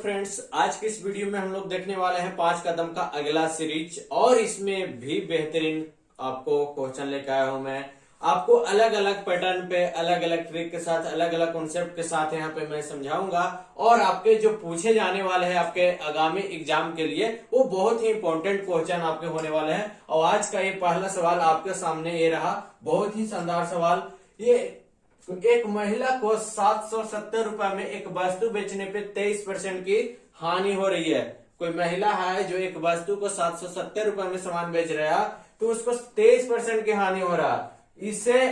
Friends, आज के इस वीडियो में हम लोग देखने वाले हैं 5 कदम का अगला सीरीज। और इसमें भी बेहतरीन आपको क्वेश्चन लेकर आया हूं मैं। आपको अलग अलग पैटर्न पे, अलग अलग ट्रिक के साथ, अलग अलग कॉन्सेप्ट के साथ यहाँ पे मैं समझाऊंगा। और आपके जो पूछे जाने वाले हैं आपके आगामी एग्जाम के लिए, वो बहुत ही इंपॉर्टेंट क्वेश्चन आपके होने वाले हैं। और आज का ये पहला सवाल आपके सामने ये रहा, बहुत ही शानदार सवाल। ये एक महिला को 770 रुपए में एक वस्तु बेचने पे 23% की हानि हो रही है। कोई महिला है जो एक वस्तु को 770 रुपए में सामान बेच रहा है, तो उसको 23% की हानि हो रहा है। इसे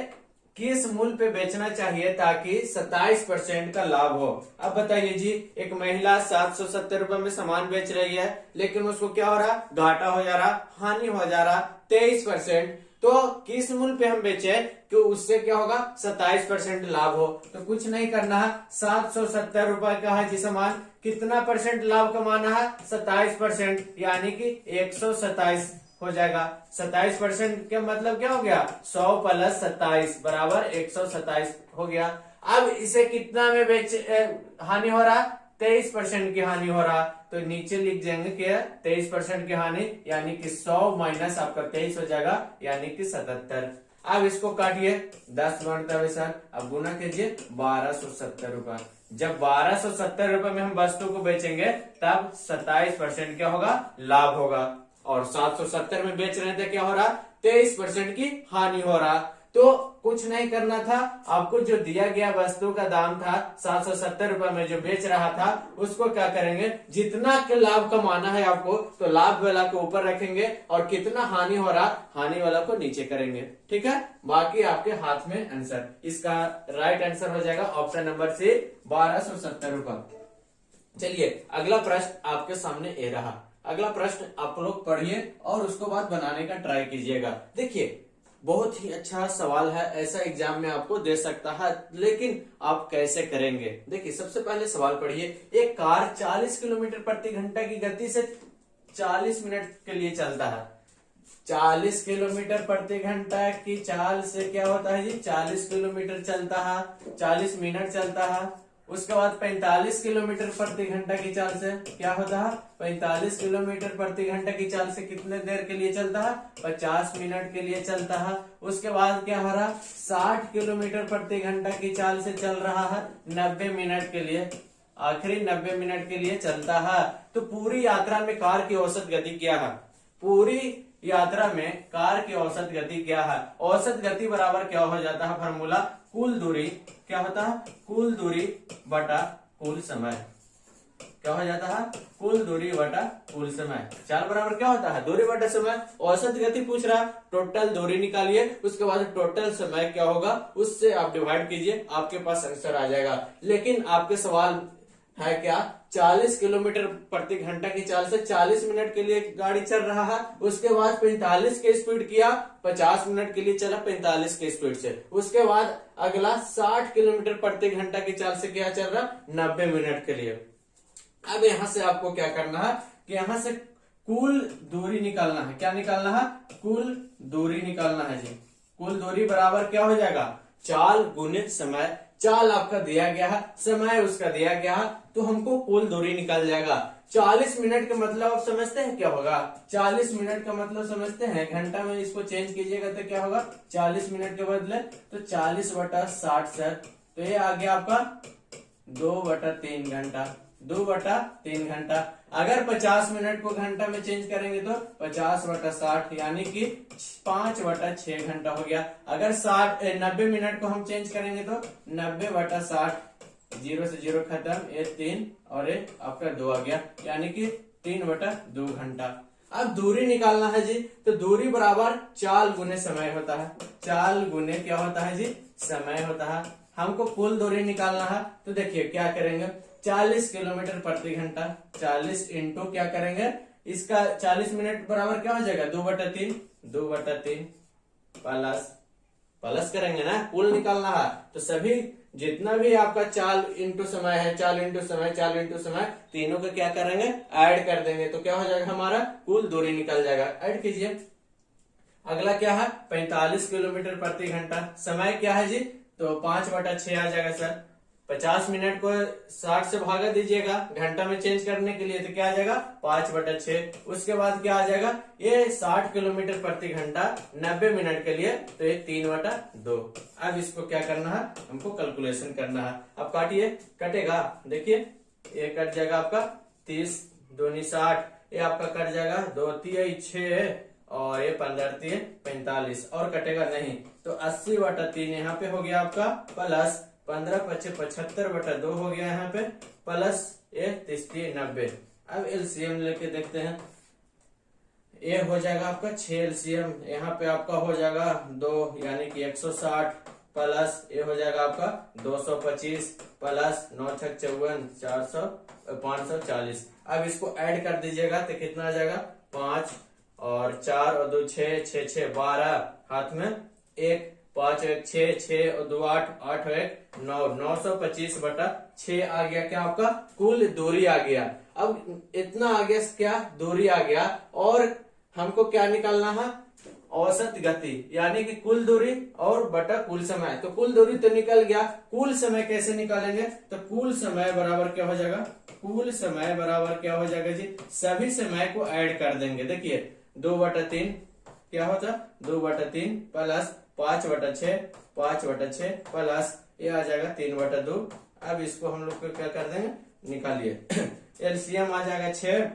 किस मूल्य पे बेचना चाहिए ताकि 27% का लाभ हो? अब बताइए जी, एक महिला 770 रुपए में सामान बेच रही है, लेकिन उसको क्या हो रहा? घाटा हो जा रहा, हानि हो जा रहा 23%। तो किस मूल्य पे हम बेचे कि उससे क्या होगा? 27% लाभ हो। तो कुछ नहीं करना है, 770 रुपए का है जी सामान, कितना परसेंट लाभ कमाना है? 27%, यानी कि 127 हो जाएगा। 27% का मतलब क्या हो गया? 100 प्लस 27 बराबर 127 हो गया। अब इसे कितना में हानि हो रहा? 23% की हानि हो रहा। तो नीचे लिख देंगे कि 23% की हानि, यानी कि 100 माइनस आपका 23 हो जाएगा, यानी कि 77। अब इसको काटिए, 10 बनता है सर। अब गुना कीजिए 1270 रुपए। जब 1270 रुपए में हम वस्तु को बेचेंगे, तब 27% क्या होगा? लाभ होगा। और 770 में बेच रहे थे, क्या हो रहा? 23% की हानि हो रहा। तो कुछ नहीं करना था, आपको जो दिया गया वस्तु का दाम था 770 रुपए में जो बेच रहा था, उसको क्या करेंगे? जितना के लाभ कमाना है आपको, तो लाभ वाला को ऊपर रखेंगे, और कितना हानि हो रहा, हानि वाला को नीचे करेंगे। ठीक है, बाकी आपके हाथ में आंसर। इसका राइट आंसर हो जाएगा ऑप्शन नंबर सी, 1270 रुपए। चलिए, अगला प्रश्न आपके सामने ये रहा। अगला प्रश्न आप लोग पढ़िए और उसको बाद बनाने का ट्राई कीजिएगा। देखिए, बहुत ही अच्छा सवाल है, ऐसा एग्जाम में आपको दे सकता है, लेकिन आप कैसे करेंगे? देखिए, सबसे पहले सवाल पढ़िए। एक कार 40 किलोमीटर प्रति घंटा की गति से 40 मिनट के लिए चलता है। 40 किलोमीटर प्रति घंटा की चाल से क्या होता है जी? 40 किलोमीटर चलता है, 40 मिनट चलता है। उसके बाद 45 किलोमीटर प्रति घंटा की चाल से क्या होता है? 45 किलोमीटर प्रति घंटा की चाल से कितने देर के लिए चलता है? 50 मिनट के लिए चलता है। उसके बाद क्या हो रहा? 60 किलोमीटर प्रति घंटा की चाल से चल रहा है 90 मिनट के लिए, आखिरी 90 मिनट के लिए चलता है। तो पूरी यात्रा में कार की औसत गति क्या है? पूरी यात्रा में कार की औसत गति क्या है? औसत गति बराबर क्या हो जाता है? फार्मूला कुल दूरी, क्या होता है? कुल दूरी बटा कुल समय। क्या हो जाता है? कुल दूरी बटा कुल समय। चाल बराबर क्या होता है? दूरी बटा समय। औसत गति पूछ रहा, टोटल दूरी निकालिए, उसके बाद टोटल समय क्या होगा उससे आप डिवाइड कीजिए, आपके पास आंसर आ जाएगा। लेकिन आपके सवाल है क्या? 40 किलोमीटर प्रति घंटा की चाल से 40 मिनट के लिए गाड़ी चल रहा है, उसके बाद 45 के स्पीड किया, 50 मिनट के लिए चला 45 के स्पीड से। उसके बाद अगला 60 किलोमीटर प्रति घंटा की चाल से क्या चल रहा? 90 मिनट के लिए। अब यहां से आपको क्या करना है कि यहां से कुल दूरी निकालना है। क्या निकालना है? कुल दूरी निकालना है जी। कुल दूरी बराबर क्या हो जाएगा? चाल गुणित समय। चाल आपका दिया गया है, समय उसका दिया गया है, तो हमको कुल दूरी निकल जाएगा। 40 मिनट का मतलब आप समझते हैं क्या होगा? 40 मिनट का मतलब समझते हैं? घंटा में इसको चेंज कीजिएगा तो क्या होगा? 40 मिनट के बदले तो 40 बटा 60 सर। तो ये आ गया आपका 2 बटा 3 घंटा। 2 बटा 3 घंटा। अगर 50 मिनट को घंटा में चेंज करेंगे तो 50 बटा 60, यानी कि 5 बटा 6 घंटा हो गया। अगर 90 मिनट को हम चेंज करेंगे तो 90 बटा 60, 0 से 0 खत्म, ये 3 और ये आपका 2 आ गया, यानी कि 3 बटा 2 घंटा। अब दूरी निकालना है जी, तो दूरी बराबर चाल गुने समय होता है। चाल गुने क्या होता है जी? समय होता है। हमको कुल दूरी निकालना है, तो देखिए क्या करेंगे? 40 किलोमीटर प्रति घंटा, 40 इंटू क्या करेंगे? इसका 40 मिनट बराबर क्या हो जाएगा? 2 बटा 3, 2 बटा 3 प्लस करेंगे ना, कुल निकालना है। तो सभी जितना भी आपका चाल इंटू समय है, चाल इंटू समय, चाल इंटू समय, तीनों को क्या करेंगे? ऐड कर देंगे, तो क्या हो जाएगा? हमारा कुल दूरी निकल जाएगा। ऐड कीजिए। अगला क्या है? 45 किलोमीटर प्रति घंटा। समय क्या है जी? तो 5 बटा 6 आ जाएगा सर। 50 मिनट को 60 से भागा दीजिएगा घंटा में चेंज करने के लिए, तो क्या आ जाएगा 5/6। उसके बाद क्या आ जाएगा, ये 60 किलोमीटर प्रति घंटा 90 मिनट के लिए, तो ये 3/2। अब इसको क्या करना है, हमको कैलकुलेशन करना है। अब काटिए, कटेगा, देखिए ये कट जाएगा आपका 30 दूनी 60, ये आपका कट जाएगा 2 तिया 6 और ये 15 तिया 45 और कटेगा नहीं, तो 80/3 यहाँ पे हो गया आपका, प्लस 15×5 75/2 हो गया यहाँ पे, प्लस ये 30 90। अब एलसीएम लेके देखते हैं, ये हो जाएगा आपका 6 एलसीएम, यहाँ पे आपका हो जाएगा 2 यानी कि 160, प्लस ये हो जाएगा आपका 225, प्लस 9 छक 54 400 540। अब इसको ऐड कर दीजिएगा तो कितना आ जाएगा, 5 और 4 और 2 6 6 6 12, हाथ में 1 5 1 6 6 और 2 8 8 और 1 9 925/6 आ गया क्या आपका कुल दूरी आ गया। अब इतना आ गया, क्या दूरी आ गया, और हमको क्या निकालना है, औसत गति, यानी कि कुल दूरी और बटा कुल समय। तो कुल दूरी तो निकल गया, कुल समय कैसे निकालेंगे, तो कुल समय बराबर क्या हो जाएगा, कुल समय बराबर क्या हो जाएगा जी, सभी समय को ऐड कर देंगे। देखिए 2/3 क्या होता, 2/3 प्लस 5/6 5/6 प्लस ये आ जाएगा 3/2। अब इसको हम लोग को क्या कर देंगे, निकालिए। एलसीएम आ जाएगा 6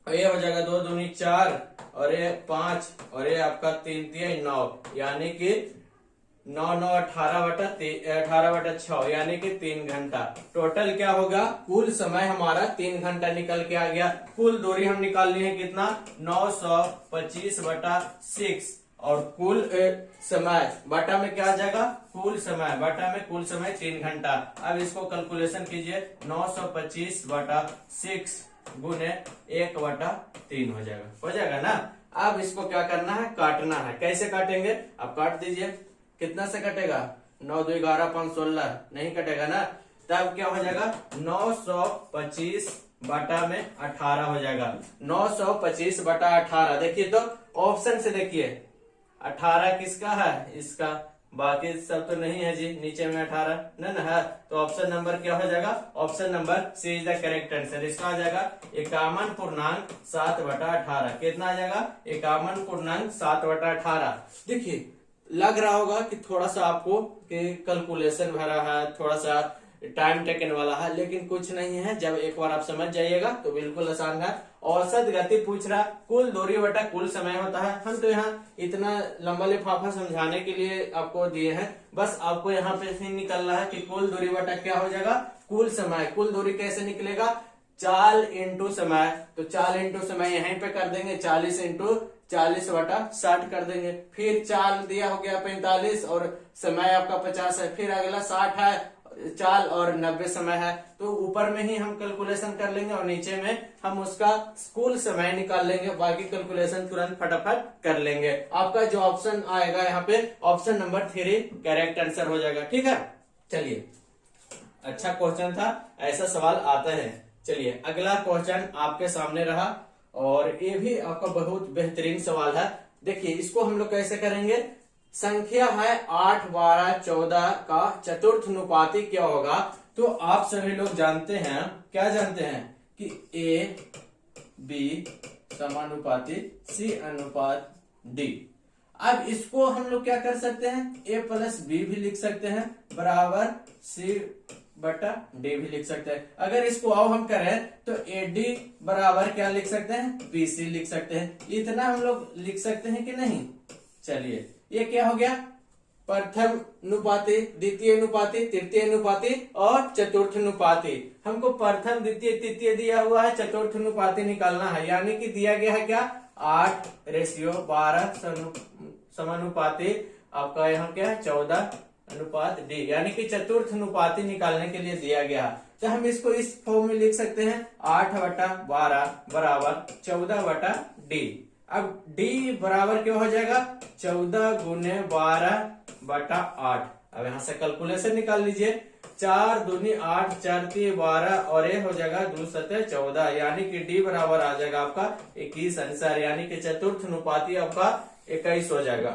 और ये हो जाएगा 2 दूनी 4 और ये 5 और ये आपका 3 तिया 9, यानी कि 9 9 18/6 यानी कि 3 घंटा। टोटल क्या होगा, कुल समय हमारा 3 घंटा निकल के आ गया। कुल दूरी हम निकालनी है कितना, 925/6 और कुल समय बटा में क्या आ जाएगा, कुल समय बटा में कुल समय 3 घंटा। अब इसको कैलकुलेशन कीजिए, 925/6 गुने 1/3 हो जाएगा ना। अब इसको क्या करना है, काटना है। कैसे काटेंगे, अब काट दीजिए, कितना से कटेगा, 9 2 11 5 16 नहीं कटेगा ना, तब क्या हो जाएगा 925 बटा में 18 हो जाएगा। 925/18, देखिए तो ऑप्शन से देखिए 18 किसका है, इसका, बाकी सब तो नहीं है जी, नीचे में 18 न है, तो ऑप्शन नंबर क्या हो जाएगा, option number C is the correct answer. इसका आ जाएगा 51.7/18। कितना आ जाएगा, 51.7/18। देखिए लग रहा होगा कि थोड़ा सा आपको कि कैलकुलेशन भरा है, थोड़ा सा टाइम टेकन वाला है, लेकिन कुछ नहीं है। जब एक बार आप समझ जाइएगा तो बिल्कुल आसान है। औसत गति पूछ रहा, कुल दूरी बटा कुल समय होता है। हम तो यहाँ इतना लंबा लिफाफा समझाने के लिए आपको दिए हैं, बस आपको यहाँ पे ही निकलना है कि कुल दूरी बटा क्या हो जाएगा, कुल समय। कुल दूरी कैसे निकलेगा, चाल इंटू समय, तो चाल इंटू समय यहीं पे कर देंगे, 40 इंटू 40/60 कर देंगे। फिर चाल दिया हो गया 45 और समय आपका 50 है, फिर अगला 60 है, चाल और 90 समय है, तो ऊपर में ही हम कैलकुलेशन कर लेंगे और नीचे में हम उसका कुल समय निकाल लेंगे। बाकी कैलकुलेशन तुरंत फटाफट कर लेंगे। आपका जो ऑप्शन आएगा यहाँ पे ऑप्शन नंबर 3 करेक्ट आंसर हो जाएगा। ठीक है, चलिए अच्छा क्वेश्चन था, ऐसा सवाल आता है। चलिए अगला क्वेश्चन आपके सामने रहा और ये भी आपका बहुत बेहतरीन सवाल है। देखिए इसको हम लोग कैसे करेंगे, संख्या है 8 12 14 का चतुर्थनुपाती क्या होगा। तो आप सभी लोग जानते हैं, क्या जानते हैं कि A B समानुपाती C अनुपात D। अब इसको हम लोग क्या कर सकते हैं, A + B भी लिख सकते हैं बराबर C/D भी लिख सकते हैं। अगर इसको अब हम करें तो AD बराबर क्या लिख सकते हैं, BC लिख सकते हैं। इतना हम लोग लिख सकते हैं कि नहीं। चलिए ये क्या हो गया, प्रथम अनुपाती, द्वितीय अनुपाती, तृतीय अनुपाती और चतुर्थ अनुपाती। हमको प्रथम द्वितीय तृतीय दिया हुआ है, चतुर्थ अनुपाती निकालना है, यानी कि दिया गया है क्या 8:12 समानुपाती, आपका यहाँ क्या है 14:D, यानी कि चतुर्थ अनुपाती निकालने के लिए दिया गया है। तो हम इसको इस फॉर्म में लिख सकते हैं 8/12 बराबर 14/D। अब D बराबर क्या हो जाएगा, 14 गुने 12/8। अब यहाँ से कैलकुलेशन निकाल लीजिए, 4 दूनी 8 4 3 12 और ये हो जाएगा 2 7 14, यानी कि D बराबर आ जाएगा आपका 21 आंसर, यानी कि चतुर्थ अनुपाती आपका 21 हो जाएगा।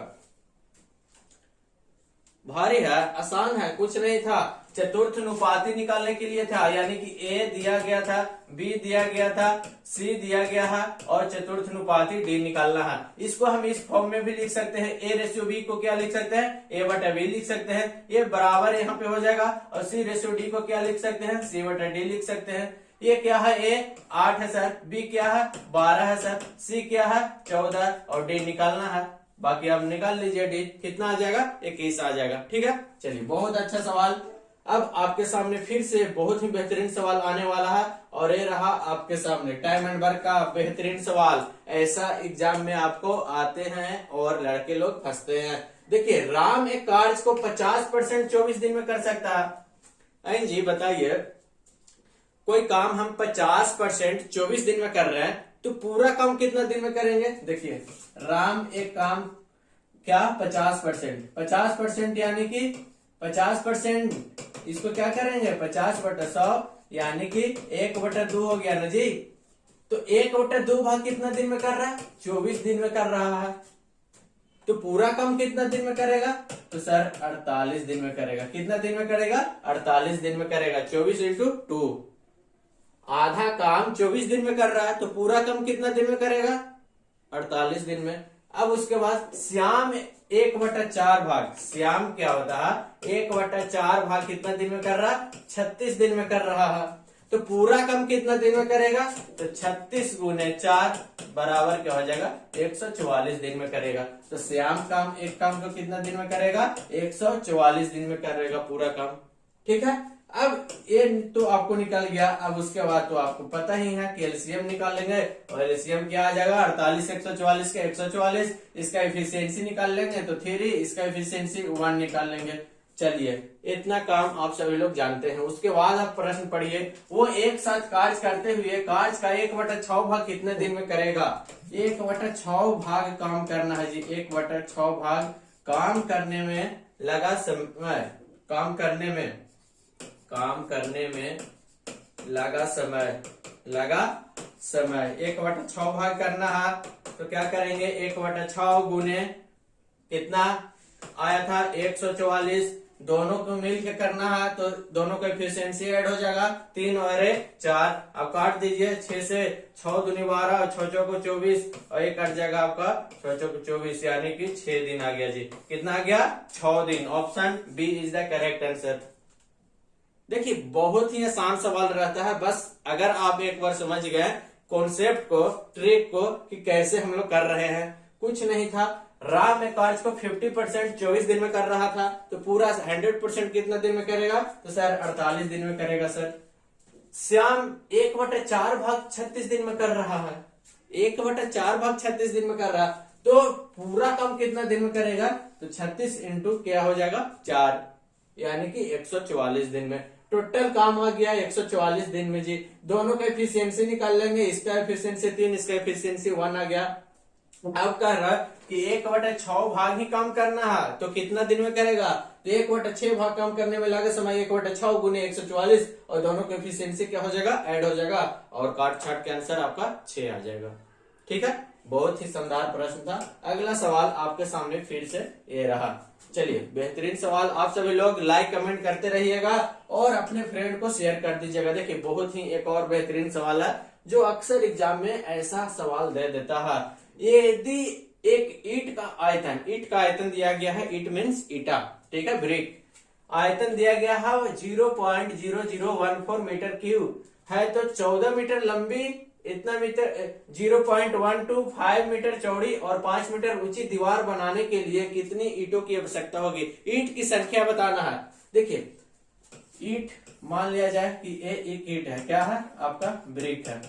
भारी है, आसान है, कुछ नहीं था। चतुर्थनुपाती निकालने के लिए था, यानी कि ए दिया गया था, बी दिया गया था, सी दिया गया है और चतुर्थनुपाती डी निकालना है। इसको हम इस फॉर्म में भी लिख सकते हैं, ए रेशियो बी को क्या लिख सकते हैं, ए बटा बी लिख सकते हैं, ये बराबर यहाँ पे हो जाएगा। और सी रेशियो डी को क्या लिख सकते हैं, सी बटा डी लिख सकते हैं। ये क्या है, ए 8 है सर, बी क्या है 12 है सर, सी क्या है 14 और डी निकालना है। बाकी आप निकाल लीजिए, डी कितना आ जाएगा 21 आ जाएगा। ठीक है, चलिए बहुत अच्छा सवाल। अब आपके सामने फिर से बहुत ही बेहतरीन सवाल आने वाला है और ये रहा आपके सामने टाइम एंड वर्क का बेहतरीन सवाल। ऐसा एग्जाम में आपको आते हैं और लड़के लोग फंसते हैं। देखिए, राम एक कार्य को 50% 24 दिन में कर सकता है। जी बताइए, कोई काम हम 50% 24 दिन में कर रहे हैं तो पूरा काम कितना दिन में करेंगे। देखिए, राम एक काम क्या 50% यानी कि 50% इसको क्या करेंगे 50/100 यानी कि 1/2 हो गया ना जी। तो 1/2 भाग कितना दिन में कर रहा है, 24 दिन में कर रहा है। तो पूरा काम कितना दिन में करेगा, तो सर 48 दिन में करेगा। कितना दिन में करेगा, 48 दिन में करेगा। 24 × 2, आधा काम 24 दिन में कर रहा है तो पूरा काम कितना दिन में करेगा, 48 दिन में। अब उसके बाद श्याम 1/4 भाग, श्याम क्या होता है 1/4 भाग कितना दिन में कर रहा है, 36 दिन में कर रहा है। तो पूरा काम कितना दिन में करेगा, तो 36 × 4 बराबर क्या हो जाएगा 144 दिन में करेगा। तो श्याम काम एक काम को कितना दिन में करेगा, 144 दिन में करेगा पूरा काम। ठीक है, अब ये तो आपको निकल गया। अब उसके बाद तो आपको पता ही है कि एलसीएम निकालेंगे और एलसीएम क्या आ जाएगा 48 144 के 144। इसका एफिशिएंसी निकाल लेंगे तो 3, इसका एफिशिएंसी 1 निकाल लेंगे। चलिए, इतना काम आप सभी लोग जानते हैं। उसके बाद आप प्रश्न पढ़िए, वो एक साथ कार्य करते हुए कार्य का 1/6 भाग कितने दिन में करेगा। 1/6 भाग काम करना है जी, 1/6 भाग काम करने में लगा समय, काम करने में लगा समय 1/6 भाग करना है। तो क्या करेंगे 1/6 गुने कितना आया था 144, दोनों को मिल के करना है तो दोनों का एफिशिएंसी ऐड हो जाएगा। 3 और 4, अब काट दीजिए 6 से 6 दूनी 12 और 6 चौको 24 और ये कट जाएगा आपका 6 चौको 24 यानी कि 6 दिन आ गया जी। कितना आ गया 6 दिन। Option B is the correct answer. देखिए, बहुत ही आसान सवाल रहता है, बस अगर आप एक बार समझ गए कॉन्सेप्ट को, ट्रिक को कि कैसे हम लोग कर रहे हैं। कुछ नहीं था, राम एक कार्य को 50% 24 दिन में कर रहा था तो पूरा 100% कितना दिन में करेगा, तो सर 48 दिन में करेगा। सर श्याम 1/4 भाग 36 दिन में कर रहा है, 1/4 भाग 36 दिन में कर रहा है तो पूरा काम कितना दिन में करेगा, तो 36 × क्या हो जाएगा 4 यानी कि 144 दिन में। टोटल काम आ गया 144 दिन में जी। दोनों का एफिशिएंसी निकाल लेंगे, इसका एफिशिएंसी 3, इसका एफिशिएंसी 1 आ गया। अब कह रहा है कि 1/6 भाग ही काम करना है तो कितना दिन में करेगा, तो 1/6 भाग काम करने में लगे समय 1/6 गुने 144 और दोनों का एफिशिएंसी क्या हो जाएगा ऐड हो जाएगा और काट छाट के आंसर आपका 6 आ जाएगा। ठीक है, बहुत ही शानदार प्रश्न था। अगला सवाल आपके सामने फिर से ये रहा। चलिए, बेहतरीन सवाल। आप सभी लोग लाइक कमेंट करते रहिएगा और अपने फ्रेंड को शेयर कर दीजिएगा। देखिए, बहुत ही एक और बेहतरीन सवाल है जो अक्सर एग्जाम में ऐसा सवाल दे देता है। यदि एक ईंट का आयतन दिया गया है, ईंट मीन्स ईटा, ठीक है, ब्रिक, आयतन दिया गया है 0.0014 मीटर क्यूब है तो 14 मीटर लंबी, इतना मीटर 0.125 मीटर चौड़ी और 5 मीटर ऊंची दीवार बनाने के लिए कितनी ईंटों की आवश्यकता होगी। ईंट की संख्या बताना है। देखिए, ईंट मान लिया जाए कि ये एक ईंट है, क्या है आपका ब्रिक है।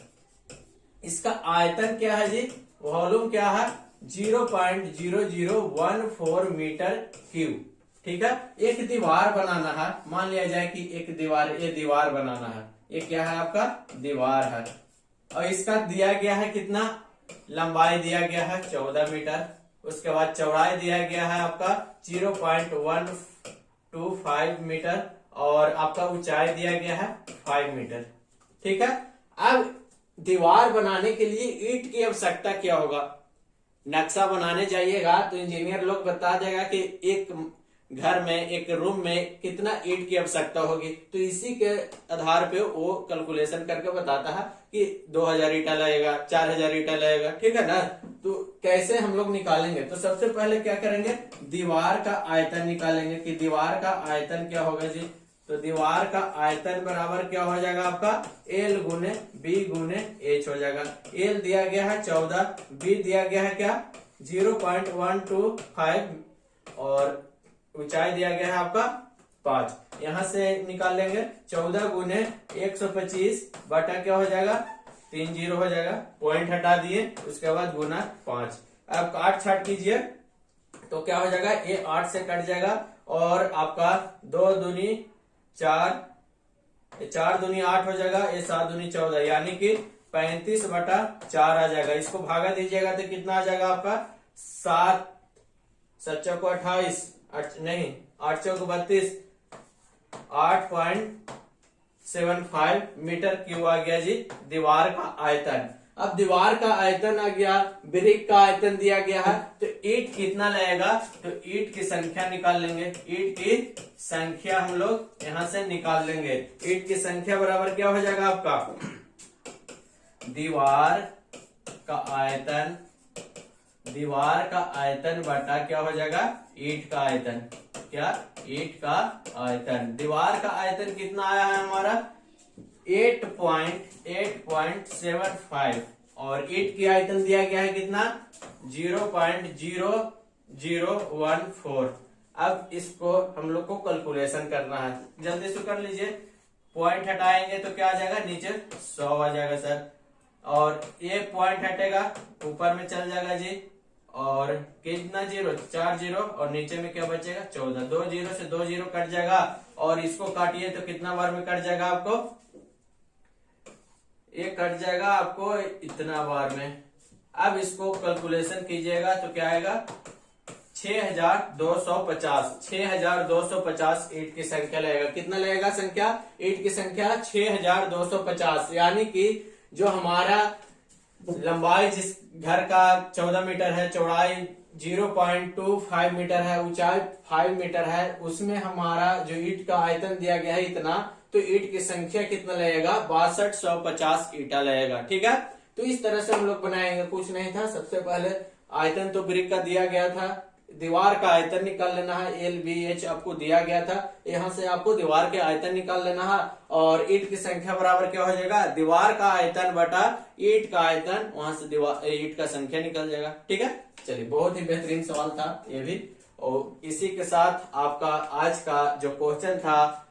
इसका आयतन क्या है जी, वॉल्यूम क्या है 0.0014 मीटर क्यूब। ठीक है, एक दीवार बनाना है, मान लिया जाए कि एक दीवार, ये दीवार बनाना है, ये क्या है आपका दीवार है और इसका दिया गया है कितना, लंबाई दिया गया है 14 मीटर, उसके बाद चौड़ाई दिया गया है आपका 0.125 मीटर और आपका ऊंचाई दिया गया है 5 मीटर। ठीक है, अब दीवार बनाने के लिए ईंट की आवश्यकता क्या होगा। नक्शा बनाने जाइएगा तो इंजीनियर लोग बता देगा कि एक घर में, एक रूम में कितना ईंट की आवश्यकता होगी, तो इसी के आधार पे वो कैलकुलेशन करके बताता है कि 2000 ईंटा लगेगा, 4000 ईंटा लगेगा, ठीक है ना। तो कैसे हम लोग निकालेंगे, तो सबसे पहले क्या करेंगे, दीवार का आयतन निकालेंगे कि दीवार का आयतन क्या होगा जी। तो दीवार का आयतन बराबर क्या हो जाएगा आपका, एल गुने बी गुने एच हो जाएगा। एल दिया गया है 14, बी दिया गया है क्या 0.125 और ऊंचाई दिया गया है आपका 5। यहां से निकाल लेंगे 14 गुने 125 बटा क्या हो जाएगा 30 हो जाएगा, पॉइंट हटा दिए, उसके बाद गुना 5। अब काट छाट कीजिए तो क्या हो जाएगा, ये 8 से कट जाएगा और आपका 2 दूनी 4, 4 दूनी 8 हो जाएगा, ये 7 दूनी 14, यानी कि 35 बटा 4 आ जाएगा। इसको भागा दीजिएगा तो कितना आ जाएगा आपका 7 7 चौको 28, नहीं 8 चौको 32, 8.75 मीटर क्यूब आ गया जी दीवार का आयतन। अब दीवार का आयतन आ गया, ब्रिक का आयतन दिया गया है, तो ईंट कितना लगेगा, तो ईंट की संख्या निकाल लेंगे। ईंट की संख्या हम लोग यहां से निकाल लेंगे। ईंट की संख्या बराबर क्या हो जाएगा आपका, दीवार का आयतन बटा क्या हो जाएगा, ईंट का आयतन। क्या, ईंट का आयतन। दीवार का आयतन कितना आया है हमारा 8.75 और ईंट की आयतन दिया गया है कितना 0.0014। अब इसको हम लोग को कैलकुलेशन करना है, जल्दी से कर लीजिए। पॉइंट हटाएंगे तो क्या आ जाएगा, नीचे 100 आ जाएगा सर, और ये पॉइंट हटेगा ऊपर में चल जाएगा जी, और कितना 0, 4 0 और नीचे में क्या बचेगा 14। 2 0 से 2 0 कट जाएगा और इसको काटिए तो कितना बार में कट जाएगा आपको, ये कट जाएगा आपको इतना बार में। अब इसको कैलकुलेशन कीजिएगा तो क्या आएगा 6250 ईंट की संख्या लगेगा। कितना लगेगा संख्या, ईंट की संख्या 6250, यानी कि जो हमारा लंबाई जिस घर का 14 मीटर है, चौड़ाई 0.25 मीटर है, ऊंचाई 5 मीटर है, उसमें हमारा जो ईंट का आयतन दिया गया है इतना, तो ईंट की संख्या कितना लगेगा 6250 ईंटा लगेगा। ठीक है, तो इस तरह से हम लोग बनाएंगे, कुछ नहीं था। सबसे पहले आयतन तो ब्रिक का दिया गया था, दीवार का आयतन निकाल लेना है, LBH आपको दिया गया था, यहाँ से आपको दीवार के आयतन निकाल लेना है, और ईंट की संख्या बराबर क्या हो जाएगा, दीवार का आयतन बटा ईंट का आयतन, वहां से दीवार ईंट का संख्या निकल जाएगा। ठीक है, चलिए बहुत ही बेहतरीन सवाल था ये भी। और इसी के साथ आपका आज का जो क्वेश्चन था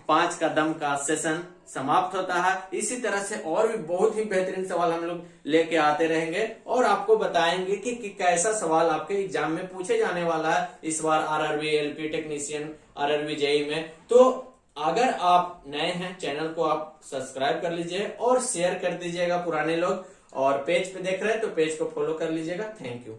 5 कदम का सेशन समाप्त होता है। इसी तरह से और भी बहुत ही बेहतरीन सवाल हम लोग लेके आते रहेंगे और आपको बताएंगे कि कैसा सवाल आपके एग्जाम में पूछे जाने वाला है इस बार RRB LP technician RRB JEE में। तो अगर आप नए हैं, चैनल को आप सब्सक्राइब कर लीजिए और शेयर कर दीजिएगा पुराने लोग, और पेज पे देख रहे हैं तो पेज को फॉलो कर लीजिएगा। Thank you.